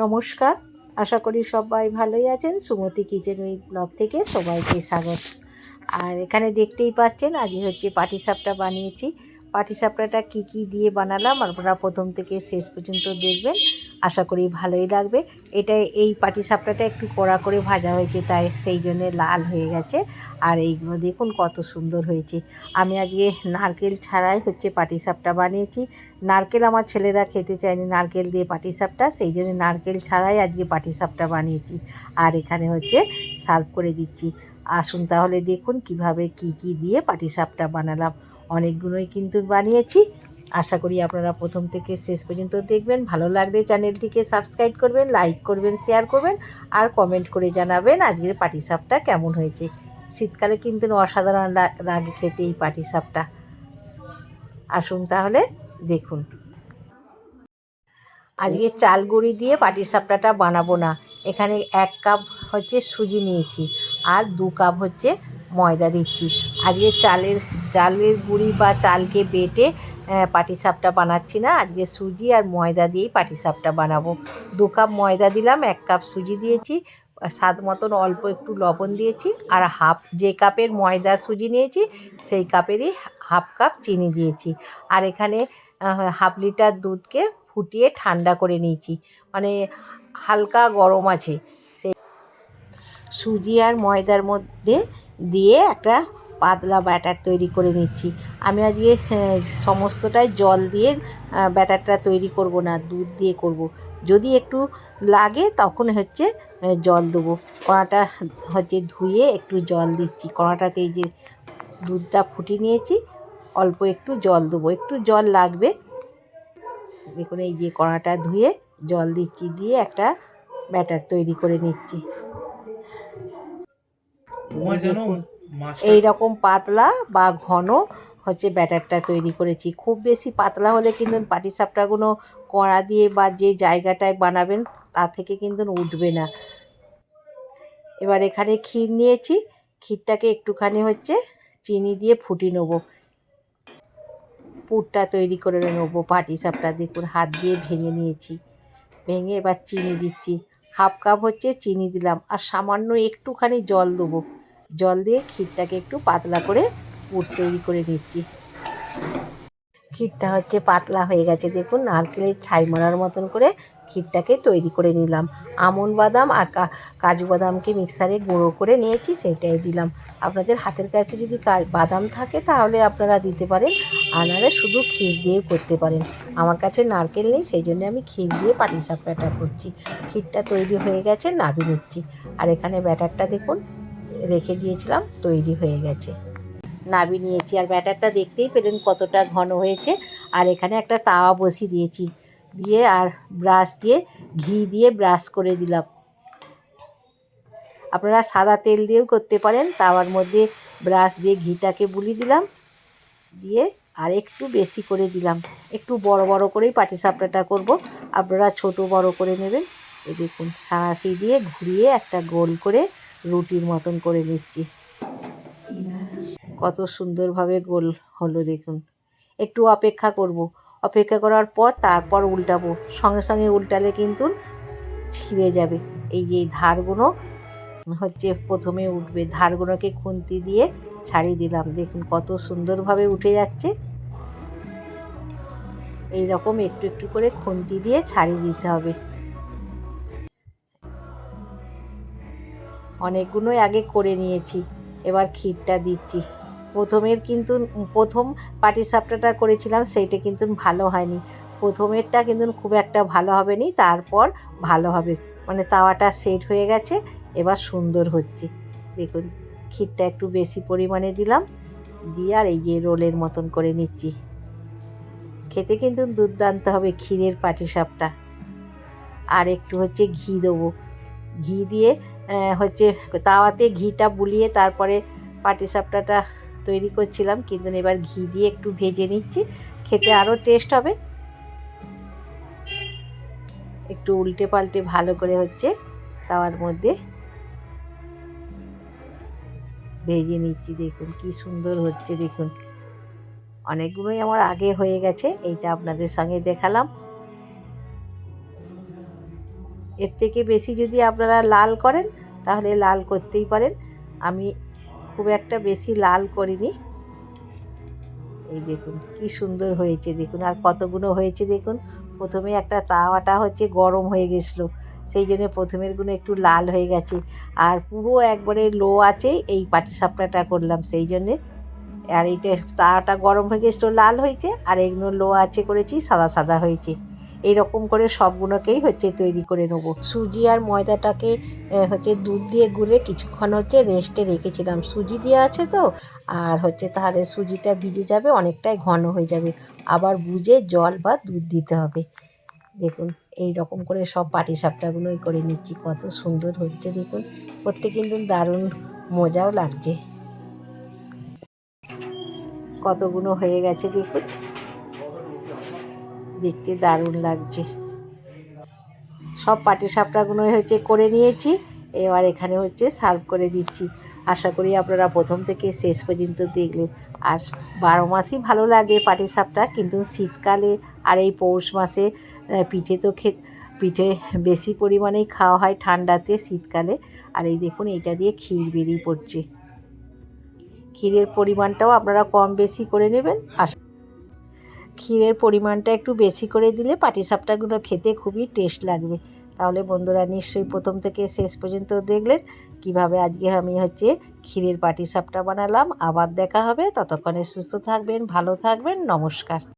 নমস্কার, আশা করি সবাই ভালোই আছেন। সুমতি কিচেন উইথ ব্লগ থেকে সবাইকে স্বাগত। আর এখানে দেখতেই পাচ্ছেন আজকে হচ্ছে পাটিসাপটা বানিয়েছি। পাটিসাপটাটা কী দিয়ে বানালাম আপনারা প্রথম থেকে শেষ পর্যন্ত দেখবেন, আশা করি ভালোই লাগবে। এই পাটিসাপটাটা একটু কড়া করে ভাজা হয়েছে, তাই সেই জন্যে লাল হয়ে গেছে। আর এইগুলো দেখুন কত সুন্দর হয়েছে। আমি আজকে নারকেল ছাড়াই হচ্ছে পাটিসাপটা বানিয়েছি। নারকেল আমার ছেলেরা খেতে চায়নি নারকেল দিয়ে পাটিসাপটা, সেই জন্য নারকেল ছাড়াই আজকে পাটিসাপটা বানিয়েছি। আর এখানে হচ্ছে সার্ভ করে দিচ্ছি। আসুন তাহলে দেখুন কিভাবে কি দিয়ে পাটিসাপটা বানালাম। অনেকগুলোই কিন্তু বানিয়েছি। আশা করি আপনারা প্রথম থেকে শেষ পর্যন্ত দেখবেন। ভালো লাগলে চ্যানেলটিকে সাবস্ক্রাইব করবেন, লাইক করবেন, শেয়ার করবেন আর কমেন্ট করে জানাবেন আজকের পাটিসাপটা কেমন হয়েছে। শীতকালে কিন্তু অসাধারণ লাগে খেতে এই পাটিসাপটা। আসুন তাহলে দেখুন। আজকে চাল গুঁড়ি দিয়ে পাটিসাপটাটা বানাবো না। এখানে 1 কাপ হচ্ছে সুজি নিয়েছি আর 2 কাপ হচ্ছে ময়দা দিচ্ছি। আজকে চালের গুঁড়ি বা চালকে বেটে পাটিসাপটা বানাচ্ছি না। আজকে সুজি আর ময়দা দিয়েই পাটিসাপটা বানাবো। 2 কাপ ময়দা দিলাম, 1 কাপ সুজি দিয়েছি, স্বাদ মতন অল্প একটু লবণ দিয়েছি আর যে কাপের ময়দা সুজি নিয়েছি সেই কাপেরই হাফ কাপ চিনি দিয়েছি। আর এখানে হাফ লিটার দুধকে ফুটিয়ে ঠান্ডা করে নিয়েছি, মানে হালকা গরম আছে। সেই সুজি আর ময়দার মধ্যে দিয়ে একটা পাতলা ব্যাটার তৈরি করে নিচ্ছি। আমি আজকে সমস্তটাই জল দিয়ে ব্যাটারটা তৈরি করব না, দুধ দিয়ে করব। যদি একটু লাগে তখন হচ্ছে জল দেবো। কড়াটা হচ্ছে ধুয়ে একটু জল দিচ্ছি। কড়াটাতে এই যে দুধটা ফুটিয়ে নিয়েছি, অল্প একটু জল দেবো, একটু জল লাগবে। দেখুন এই যে কড়াটা ধুয়ে জল দিচ্ছি, দিয়ে একটা ব্যাটার তৈরি করে নিচ্ছি। দেখুন এই রকম পাতলা বা ঘন হচ্ছে ব্যাটারটা তৈরি করেছি। খুব বেশি পাতলা হলে কিন্তু পাটিসাপটাগুলো কড়া দিয়ে বা যে জায়গাটায় বানাবেন তা থেকে কিন্তু উঠবে না। এবার এখানে ক্ষীর নিয়েছি, ক্ষীরটাকে একটুখানি হচ্ছে চিনি দিয়ে ফুটিয়ে নেবো। পুরটা তৈরি করে নেবো পাটিসাপটা। দেখুন হাত দিয়ে ভেঙে নিয়েছি, ভেঙে এবার চিনি দিচ্ছি। হাফ কাপ হচ্ছে চিনি দিলাম আর সামান্য একটুখানি জল দেবো। জল দিয়ে ক্ষীরটাকে একটু পাতলা করে পুর তৈরি করে নিচ্ছি। ক্ষীরটা হচ্ছে পাতলা হয়ে গেছে, দেখুন নারকেলের ছাই মারার মতন করে ক্ষীরটাকে তৈরি করে নিলাম। আমন্ড বাদাম আর কাজু বাদামকে মিক্সারে গুঁড়ো করে নিয়েছি, সেটাই দিলাম। আপনাদের হাতের কাছে যদি বাদাম থাকে তাহলে আপনারা দিতে পারেন, আর নাহলে শুধু ক্ষীর দিয়েও করতে পারেন। আমার কাছে নারকেল নেই, সেই জন্য আমি ক্ষীর দিয়ে পাটিসাপটাটা করছি। ক্ষীরটা তৈরি হয়ে গেছে, নামিয়ে নিচ্ছি। আর এখানে ব্যাটারটা দেখুন রেখে দিয়েছিলাম, তৈরি হয়ে গেছে, নামিয়ে নিয়েছি। আর ব্যাটারটা দেখতেই পেলেন কতটা ঘন হয়েছে। আর এখানে একটা তাওয়া বসিয়ে দিয়েছি, দিয়ে আর ব্রাশ দিয়ে ঘি দিয়ে ব্রাশ করে দিলাম। আপনারা সাদা তেল দিয়েও করতে পারেন। তাওয়ার মধ্যে ব্রাশ দিয়ে ঘিটাকে বুলিয়ে দিলাম, দিয়ে আর একটু বেশি করে দিলাম। একটু বড় বড় করেই পাটিসাপটাটা করব, আপনারা ছোট বড় করে নেবেন। এই দেখুন সাঁড়াশি দিয়ে ঘুরিয়ে একটা গোল করে রুটির মতন করে নিচ্ছি। কত সুন্দরভাবে গোল হলো দেখুন। একটু অপেক্ষা করব, অপেক্ষা করার পর তারপর উল্টাবো। সঙ্গে সঙ্গে উল্টালে কিন্তু ছিঁড়ে যাবে। এই যে ধারগুলো হচ্ছে প্রথমে উঠবে, ধারগুলোকে খুন্তি দিয়ে ছাড়িয়ে দিলাম। দেখুন কত সুন্দরভাবে উঠে যাচ্ছে। এই রকম একটু একটু করে খুন্তি দিয়ে ছাড়িয়ে দিতে হবে। অনেকগুলোই আগে করে নিয়েছি, এবার ক্ষীরটা দিচ্ছি। প্রথম পাটিসাপটাটা করেছিলাম সেইটা কিন্তু ভালো হয়নি। প্রথমেরটা কিন্তু খুব একটা ভালো হবে নি, তারপর ভালো হবে, মানে তাওয়াটা সেট হয়ে গেছে, এবার সুন্দর হচ্ছে। দেখুন ক্ষীরটা একটু বেশি পরিমাণে দিলাম, দিয়ে আর এই যে রোলের মতন করে নিচ্ছি। খেতে কিন্তু দুর্দান্ত হবে ক্ষীরের পাটিসাপটা। আর একটু হচ্ছে ঘি দেবো, ঘি দিয়ে হচ্ছে তাওয়াতে ঘিটা বুলিয়ে তারপরে পাটিসাপটাটা তৈরি করছিলাম, কিন্তু এবার ঘি দিয়ে একটু ভেজে নিচ্ছি, খেতে আরও টেস্ট হবে। একটু উল্টে পাল্টে ভালো করে হচ্ছে তাওয়ার মধ্যে ভেজে নিচ্ছি। দেখুন কি সুন্দর হচ্ছে, দেখুন অনেকগুলোই আমার আগে হয়ে গেছে, এইটা আপনাদের সঙ্গে দেখালাম। এর থেকে বেশি যদি আপনারা লাল করেন তাহলে লাল করতেই পারেন, আমি খুব একটা বেশি লাল করিনি। এই দেখুন কি সুন্দর হয়েছে, দেখুন আর কতগুলো হয়েছে দেখুন। প্রথমে একটা তাওয়াটা হচ্ছে গরম হয়ে গেছিলো, সেই জন্য প্রথমেরগুলো একটু লাল হয়ে গেছে। আর পুরো একবারে লো আছে এই পাটিসাপটাটা করলাম, সেই জন্যে। আর এইটা তাওয়াটা গরম হয়ে গেছিলো, লাল হয়েছে, আর এগুলো লো আছে করেছি, সাদা সাদা হয়েছে। এইরকম করে সবগুলোকেই হচ্ছে তৈরি করে নেবো। সুজি আর ময়দাটাকে হচ্ছে দুধ দিয়ে গুলে কিছুক্ষণ হচ্ছে রেস্টে রেখেছিলাম। সুজি দেওয়া আছে তো, আর হচ্ছে তাহলে সুজিটা ভিজে যাবে, অনেকটাই ঘন হয়ে যাবে। আবার বুঝে জল বা দুধ দিতে হবে। দেখুন এই রকম করে সব পাটিসাপটাগুলোই করে নিচ্ছি, কত সুন্দর হচ্ছে দেখুন। করতে কিন্তু দারুণ মজাও লাগছে। কতগুলো হয়ে গেছে দেখুন, দেখতে দারুণ লাগছে। সব পাটিসাপটাগুলোই হচ্ছে করে নিয়েছি, এবার এখানে হচ্ছে সার্ভ করে দিচ্ছি। আশা করি আপনারা প্রথম থেকে শেষ পর্যন্ত দেখলেন। আর 12 মাসই ভালো লাগবে পাটিসাপটা, কিন্তু শীতকালে আর এই পৌষ মাসে পিঠে তো পিঠে বেশি পরিমাণেই খাওয়া হয় ঠান্ডাতে, শীতকালে। আর এই দেখুন এইটা দিয়ে ক্ষীর বেরিয়ে পড়ছে। ক্ষীরের পরিমাণটাও আপনারা কম বেশি করে নেবেন। ক্ষীরের পরিমাণটা একটু বেশি করে দিলে পাটিসাপটাগুলো খেতে খুবই টেস্ট লাগবে। তাহলে বন্ধুরা নিশ্চয়ই প্রথম থেকে শেষ পর্যন্ত দেখলেন কিভাবে আজকে আমি হচ্ছে ক্ষীরের পাটিসাপটা বানালাম। আবার দেখা হবে, ততক্ষণে সুস্থ থাকবেন, ভালো থাকবেন, নমস্কার।